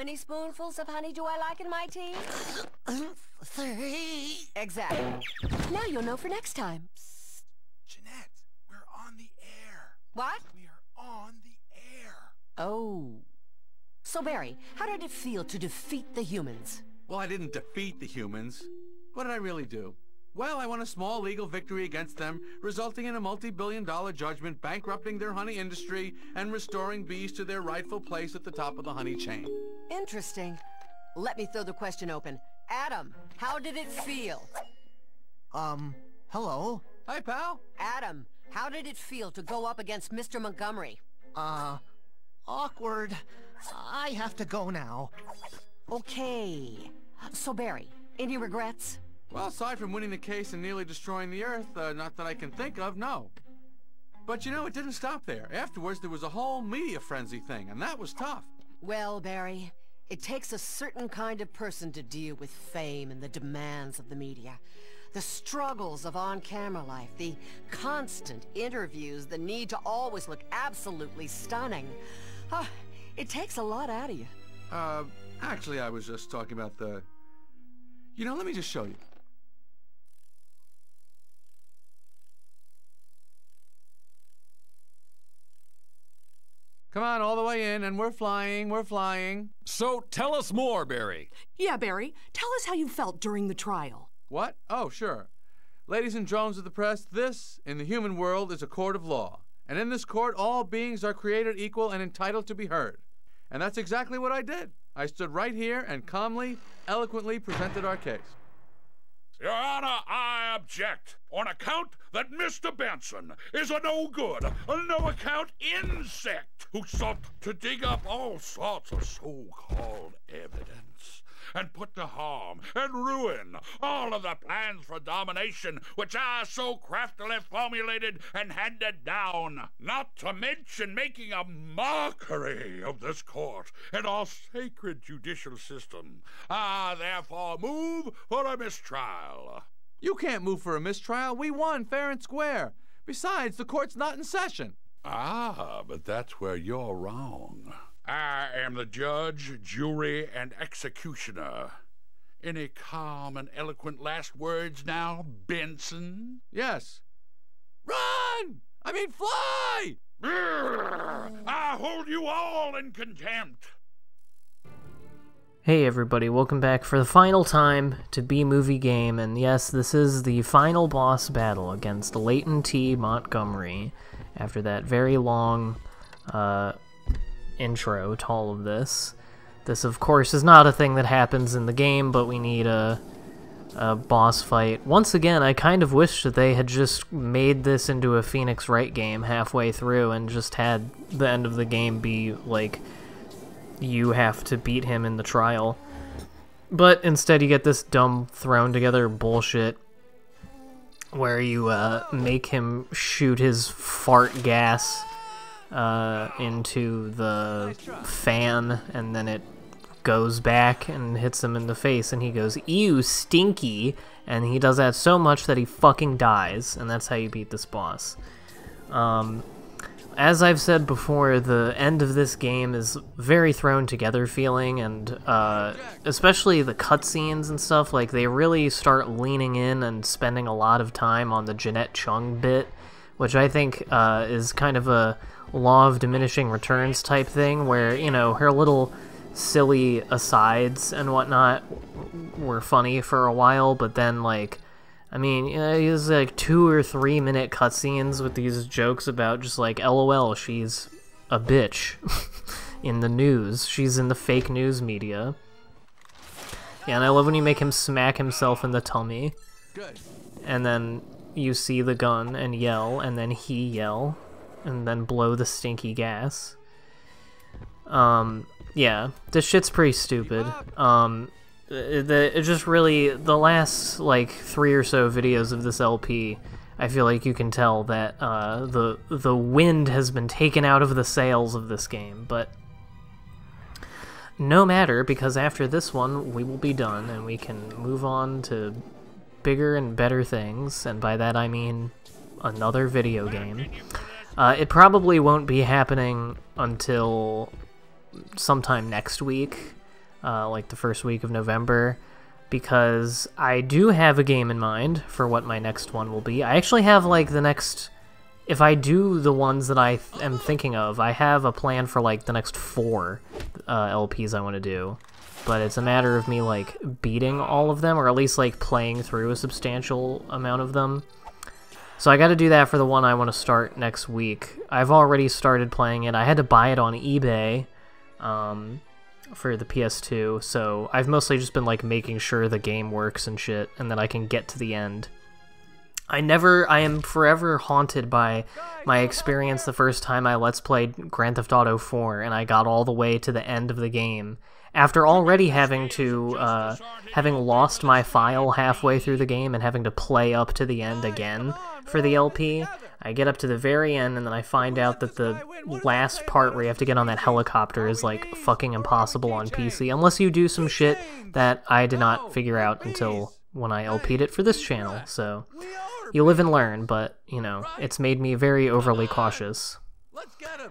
many spoonfuls of honey do I like in my tea? 3. Exactly. Now you'll know for next time. Psst. Jeanette, we're on the air. What? We are on the air. Oh. So, Barry, how did it feel to defeat the humans? Well, I didn't defeat the humans. What did I really do? Well, I won a small legal victory against them, resulting in a multi-billion-dollar judgment bankrupting their honey industry and restoring bees to their rightful place at the top of the honey chain. Interesting. Let me throw the question open. Adam, how did it feel? Hello? Hi, pal. Adam, how did it feel to go up against Mr. Montgomery? Awkward. I have to go now. Okay. So, Barry, any regrets? Well, aside from winning the case and nearly destroying the Earth, not that I can think of, no. But you know, it didn't stop there. Afterwards, there was a whole media frenzy thing, and that was tough. Well, Barry, it takes a certain kind of person to deal with fame and the demands of the media. The struggles of on-camera life, the constant interviews, the need to always look absolutely stunning. It takes a lot out of you. Actually, I was just talking about the... You know, let me just show you. Come on, all the way in, and we're flying, we're flying. So, tell us more, Barry. Yeah, Barry, tell us how you felt during the trial. What? Oh, sure. Ladies and drones of the press, this, in the human world, is a court of law. And in this court, all beings are created equal and entitled to be heard. And that's exactly what I did. I stood right here and calmly, eloquently presented our case. Your Honor, I object on account that Mr. Benson is a no-good, a no-account insect who sought to dig up all sorts of so-called evidence and put to harm and ruin all of the plans for domination which I so craftily formulated and handed down, not to mention making a mockery of this court and our sacred judicial system. I therefore move for a mistrial. You can't move for a mistrial. We won fair and square. Besides, the court's not in session. Ah, but that's where you're wrong. I am the judge, jury, and executioner. Any calm and eloquent last words now, Benson? Yes. Run! I mean, fly! I hold you all in contempt. Hey everybody, welcome back for the final time to B-Movie Game, and yes, this is the final boss battle against Leighton T. Montgomery, after that very long, intro to all of this. This, of course, is not a thing that happens in the game, but we need a boss fight. Once again, I kind of wish that they had just made this into a Phoenix Wright game halfway through and just had the end of the game be, like, you have to beat him in the trial. But instead you get this dumb thrown together bullshit where you make him shoot his fart gas into the fan, and then it goes back and hits him in the face, and he goes, "Ew, stinky," and he does that so much that he fucking dies, and that's how you beat this boss. As I've said before, the end of this game is very thrown together feeling, and especially the cutscenes and stuff, like, they really start leaning in and spending a lot of time on the Jeanette Chung bit, which I think is kind of a law of diminishing returns type thing, where, you know, her little silly asides and whatnot were funny for a while, but then, like, I mean, it's like 2 or 3 minute cutscenes with these jokes about just like, LOL, she's a bitch in the news. She's in the fake news media. Yeah, and I love when you make him smack himself in the tummy. Good. And then you see the gun and yell, and then he yell, and then blow the stinky gas. Yeah, this shit's pretty stupid. It just really, the last, like, 3 or so videos of this LP, I feel like you can tell that the wind has been taken out of the sails of this game, but no matter, because after this one, we will be done, and we can move on to bigger and better things, and by that I mean another video game. It probably won't be happening until sometime next week, like the first week of November, because I do have a game in mind for what my next one will be. I actually have like the next, if I do the ones that I am thinking of, I have a plan for like the next 4 LPs I want to do. But it's a matter of me like beating all of them, or at least like playing through a substantial amount of them. So I got to do that for the one I want to start next week. I've already started playing it. I had to buy it on eBay for the PS2, so I've mostly just been like making sure the game works and shit, and then I can get to the end. I am forever haunted by my experience the first time I Let's Played Grand Theft Auto 4, and I got all the way to the end of the game. After already having lost my file halfway through the game and having to play up to the end again for the LP, I get up to the very end and then I find out that the last part where you have to get on that helicopter is like fucking impossible on PC, unless you do some shit that I did not figure out until when I LP'd it for this channel. So you live and learn, but, you know, it's made me very overly cautious.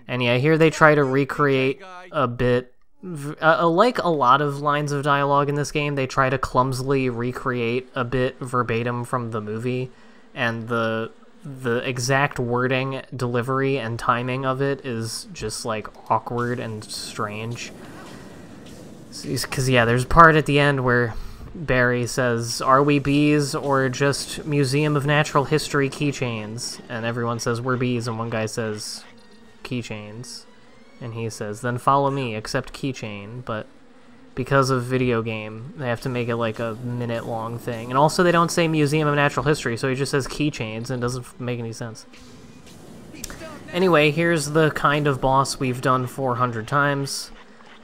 And yeah, here they try to recreate a bit, like a lot of lines of dialogue in this game, they try to clumsily recreate a bit verbatim from the movie, and the exact wording, delivery, and timing of it is just like awkward and strange. Because yeah, there's a part at the end where Barry says, "Are we bees or just Museum of Natural History keychains?" And everyone says, "We're bees," and one guy says, "Keychains." And he says, "Then follow me, except keychain," but because of video game, they have to make it like a minute-long thing. And also they don't say Museum of Natural History, so he just says keychains, and it doesn't make any sense. Anyway, here's the kind of boss we've done 400 times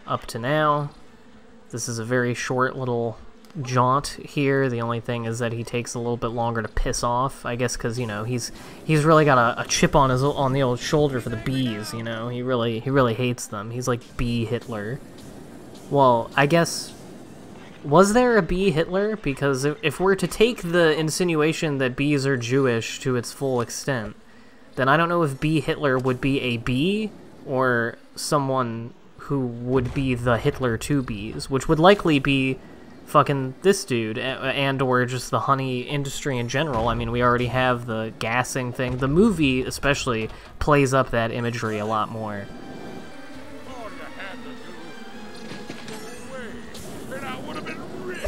up to now. This is a very short little jaunt here. The only thing is that he takes a little bit longer to piss off, I guess, because, you know, he's really got a chip on the old shoulder for the bees. You know, he really hates them. He's like bee Hitler. Well, I guess, was there a bee Hitler? Because if we're to take the insinuation that bees are Jewish to its full extent, then I don't know if bee Hitler would be a bee or someone who would be the Hitler to bees, which would likely be fucking this dude, and or just the honey industry in general. I mean, we already have the gassing thing. The movie especially plays up that imagery a lot more. All you had to do was go away, and I would have been rich.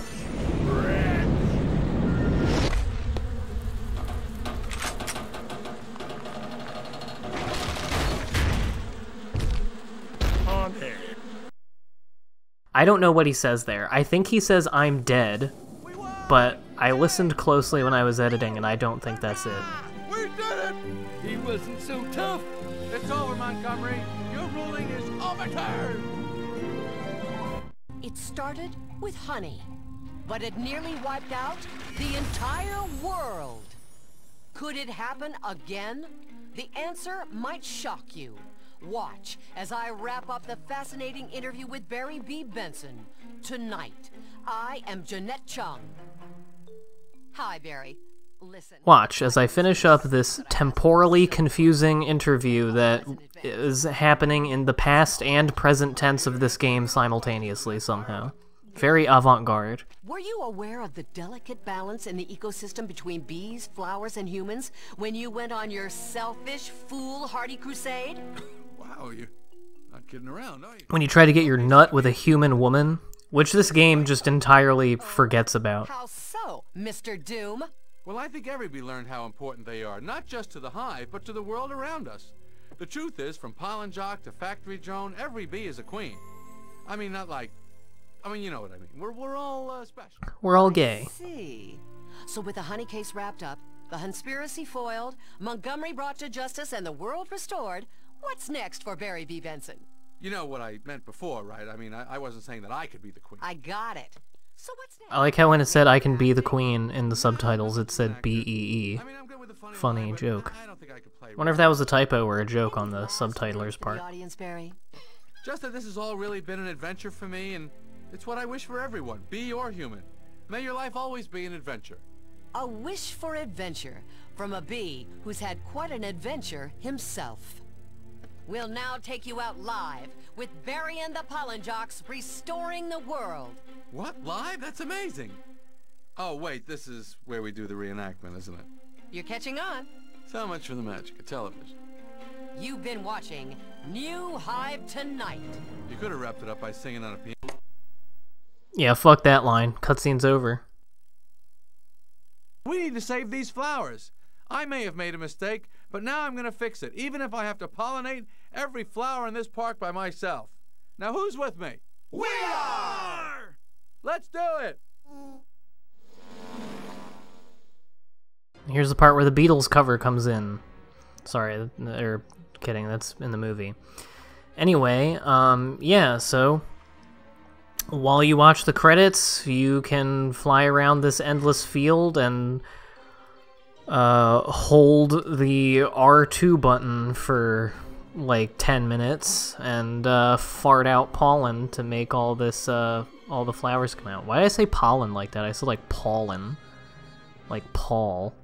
Honey. I don't know what he says there. I think he says, "I'm dead," but I listened closely when I was editing, and I don't think that's it. We did it! He wasn't so tough. It's over, Montgomery. Your ruling is overturned. It started with honey, but it nearly wiped out the entire world. Could it happen again? The answer might shock you. Watch as I wrap up the fascinating interview with Barry B. Benson. Tonight, I am Jeanette Chung. Hi, Barry. Listen. Watch as I finish up this temporally confusing interview that is happening in the past and present tense of this game simultaneously somehow. Very avant-garde. Were you aware of the delicate balance in the ecosystem between bees, flowers, and humans when you went on your selfish, foolhardy crusade? Wow, you're not kidding around, are you? When you try to get your nut with a human woman, which this game just entirely forgets about. How so, Mr. Doom? Well, I think every bee learned how important they are, not just to the hive, but to the world around us. The truth is, from pollen jock to factory drone, every bee is a queen. I mean, not like... I mean, you know what I mean. We're all special. We're all gay. See. So with the honey case wrapped up, the conspiracy foiled, Montgomery brought to justice, and the world restored, what's next for Barry B. Benson? You know what I meant before, right? I mean, I wasn't saying that I could be the queen. I got it. So what's next? I like how when it said "I can be the queen" in the subtitles, it said B-E-E. I mean, I'm good with the Funny line, but joke. I don't think I could play. Wonder if that was a typo or a joke on the subtitler's The part. audience, Barry. Just that this has all really been an adventure for me, and it's what I wish for everyone, bee or human. May your life always be an adventure. A wish for adventure from a bee who's had quite an adventure himself. We'll now take you out live with Barry and the Pollen Jocks restoring the world. What? Live? That's amazing. Oh, wait, this is where we do the reenactment, isn't it? You're catching on. So much for the magic of television. You've been watching New Hive Tonight. You could have wrapped it up by singing on a piano. Yeah, fuck that line. Cutscene's over. We need to save these flowers. I may have made a mistake, but now I'm going to fix it, even if I have to pollinate every flower in this park by myself. Now, who's with me? We are! Let's do it! Here's the part where the Beatles cover comes in. Sorry, or kidding, that's in the movie. Anyway, yeah, so while you watch the credits, you can fly around this endless field and hold the R2 button for like 10 minutes and fart out pollen to make all this all the flowers come out. Why did I say pollen like that? I said like pollen, like Paul.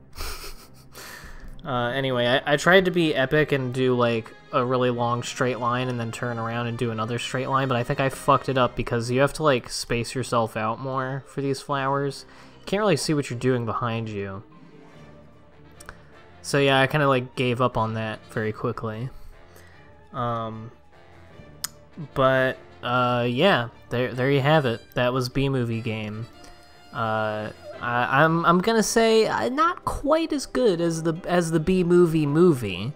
Anyway, I tried to be epic and do like a really long straight line and then turn around and do another straight line, but I think I fucked it up because you have to like space yourself out more for these flowers. You can't really see what you're doing behind you. So yeah, I kind of like gave up on that very quickly. But yeah, there you have it. That was B-Movie Game. I'm gonna say not quite as good as the B-Movie movie.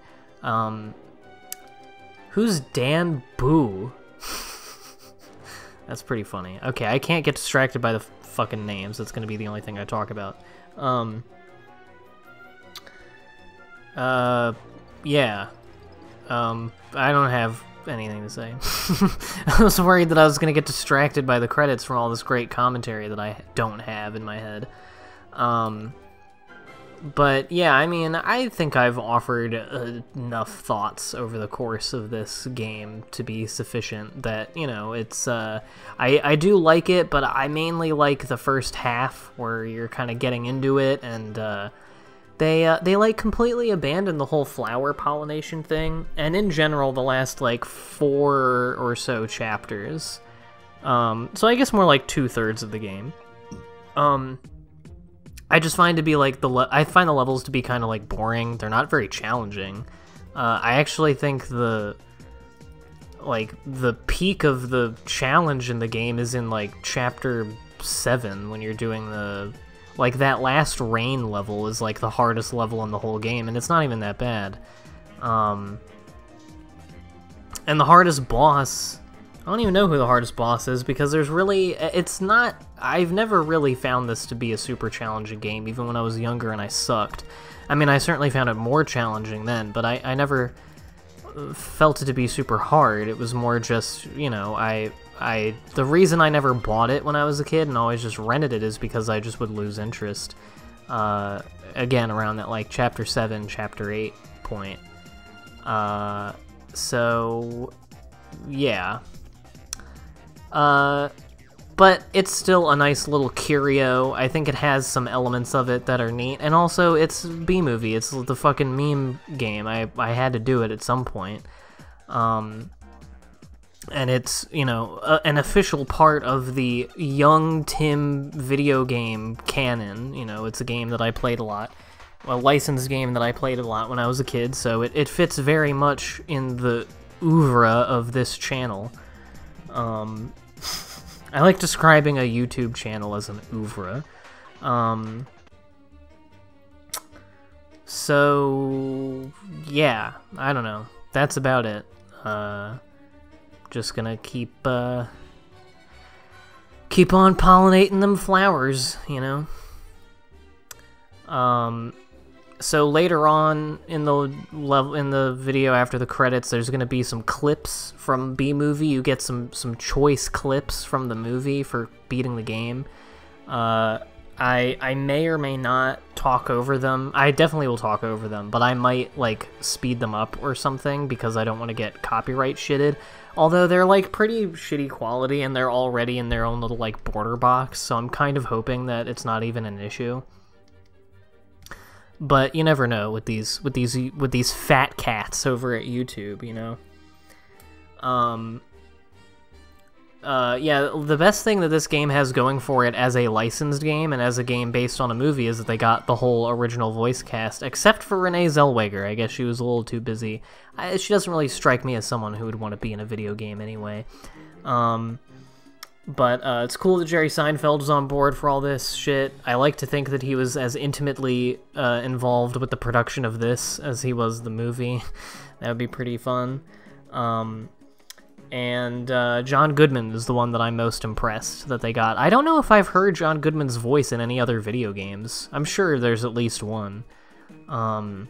Who's Dan Boo? That's pretty funny. Okay, I can't get distracted by the fucking names. That's gonna be the only thing I talk about. Yeah. I don't have anything to say. I was worried that I was going to get distracted by the credits from all this great commentary that I don't have in my head. But yeah, I mean, I think I've offered enough thoughts over the course of this game to be sufficient that, you know, it's, I do like it, but I mainly like the first half where you're kind of getting into it, and, they like completely abandoned the whole flower pollination thing, and in general, the last like 4 or so chapters, so I guess more like 2/3 of the game, I just find to be like I find the levels to be kind of like boring. They're not very challenging. I actually think the peak of the challenge in the game is in like chapter 7 when you're doing the like that last rain level is like the hardest level in the whole game, and it's not even that bad. And the hardest boss, I don't even know who the hardest boss is because there's really, it's not, I've never really found this to be a super challenging game, even when I was younger and I sucked. I mean, I certainly found it more challenging then, but I never felt it to be super hard. It was more just, you know, the reason I never bought it when I was a kid and always just rented it is because I just would lose interest. Again, around that like chapter 7, chapter 8 point. So yeah. But it's still a nice little curio. I think it has some elements of it that are neat, and also it's B-Movie. It's the fucking meme game. I had to do it at some point. And it's, you know, an official part of the Young Tim video game canon. You know, it's a game that I played a lot. A licensed game that I played a lot when I was a kid, so it fits very much in the oeuvre of this channel. I like describing a YouTube channel as an oeuvre. So, yeah, I don't know. That's about it. Just gonna keep on pollinating them flowers, you know? So later on in the video after the credits, there's gonna be some clips from B-Movie. You get some choice clips from the movie for beating the game. I may or may not talk over them. I definitely will talk over them, but I might like speed them up or something because I don't want to get copyright shitted. Although they're like pretty shitty quality and they're already in their own little like border box, so I'm kind of hoping that it's not even an issue. But you never know with these fat cats over at YouTube, you know. Yeah, the best thing that this game has going for it as a licensed game and as a game based on a movie is that they got the whole original voice cast, except for Renee Zellweger. I guess she was a little too busy. She doesn't really strike me as someone who would want to be in a video game anyway. But it's cool that Jerry Seinfeld was on board for all this shit. I like to think that he was as intimately involved with the production of this as he was the movie. That would be pretty fun. And John Goodman is the one that I'm most impressed that they got. I don't know if I've heard John Goodman's voice in any other video games. I'm sure there's at least one. And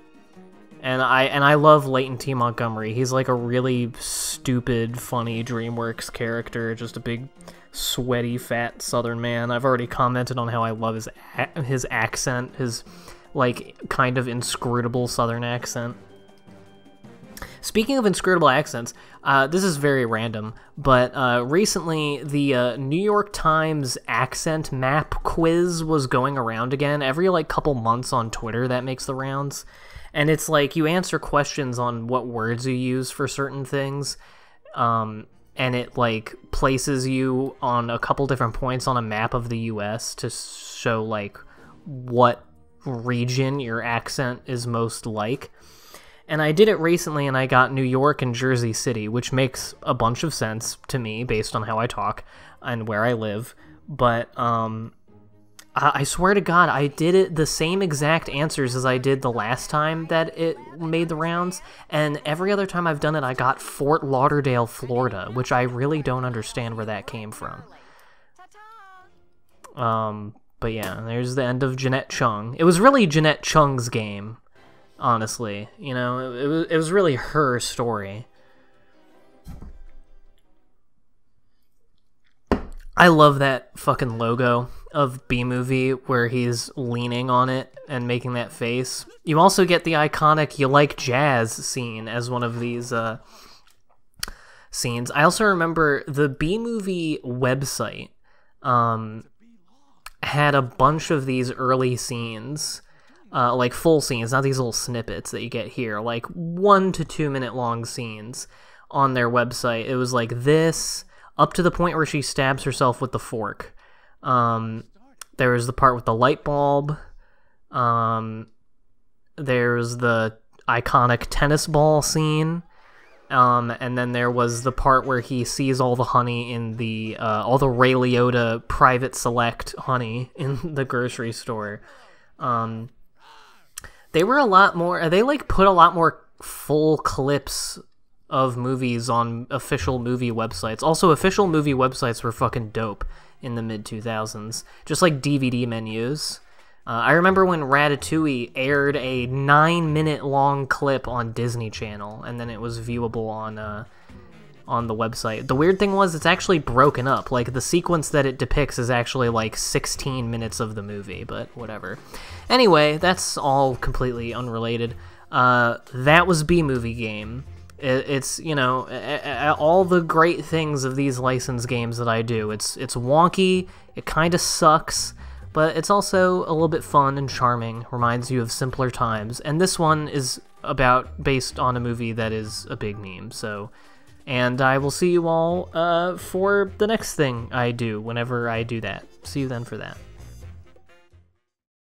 I love Leighton T. Montgomery. He's like a really stupid, funny DreamWorks character, just a big, sweaty, fat Southern man. I've already commented on how I love his accent, his like kind of inscrutable Southern accent. Speaking of inscrutable accents, this is very random, but recently the New York Times accent map quiz was going around again. Every like couple months on Twitter that makes the rounds. And it's like you answer questions on what words you use for certain things, and it like places you on a couple different points on a map of the US to show like what region your accent is most like. And I did it recently, and I got New York and Jersey City, which makes a bunch of sense to me based on how I talk and where I live. But I swear to God, I did it the same exact answers as I did the last time that it made the rounds. And every other time I've done it, I got Fort Lauderdale, Florida, which I really don't understand where that came from. But yeah, there's the end of Jeanette Chung. It was really Jeanette Chung's game. Honestly, you know, it was really her story. I love that fucking logo of B-Movie where he's leaning on it and making that face. You also get the iconic "You Like Jazz" scene as one of these scenes. I also remember the B-Movie website had a bunch of these early scenes. Like full scenes, not these little snippets that you get here, like 1 to 2 minute long scenes on their website. It was like this, up to the point where she stabs herself with the fork. There was the part with the light bulb. There's the iconic tennis ball scene. And then there was the part where he sees all the honey in the, all the Ray Liotta private select honey in the grocery store. They were a lot more, they like put a lot more full clips of movies on official movie websites. Also, official movie websites were fucking dope in the mid-2000s. Just like DVD menus. I remember when Ratatouille aired a 9-minute long clip on Disney Channel, and then it was viewable on the website. The weird thing was it's actually broken up. Like, the sequence that it depicts is actually like 16 minutes of the movie, but whatever. Anyway, that's all completely unrelated. That was B-Movie Game. It's, you know, all the great things of these licensed games that I do. It's wonky, it kind of sucks, but it's also a little bit fun and charming, reminds you of simpler times. And this one is based on a movie that is a big meme, so... And I will see you all for the next thing I do, whenever I do that. See you then for that.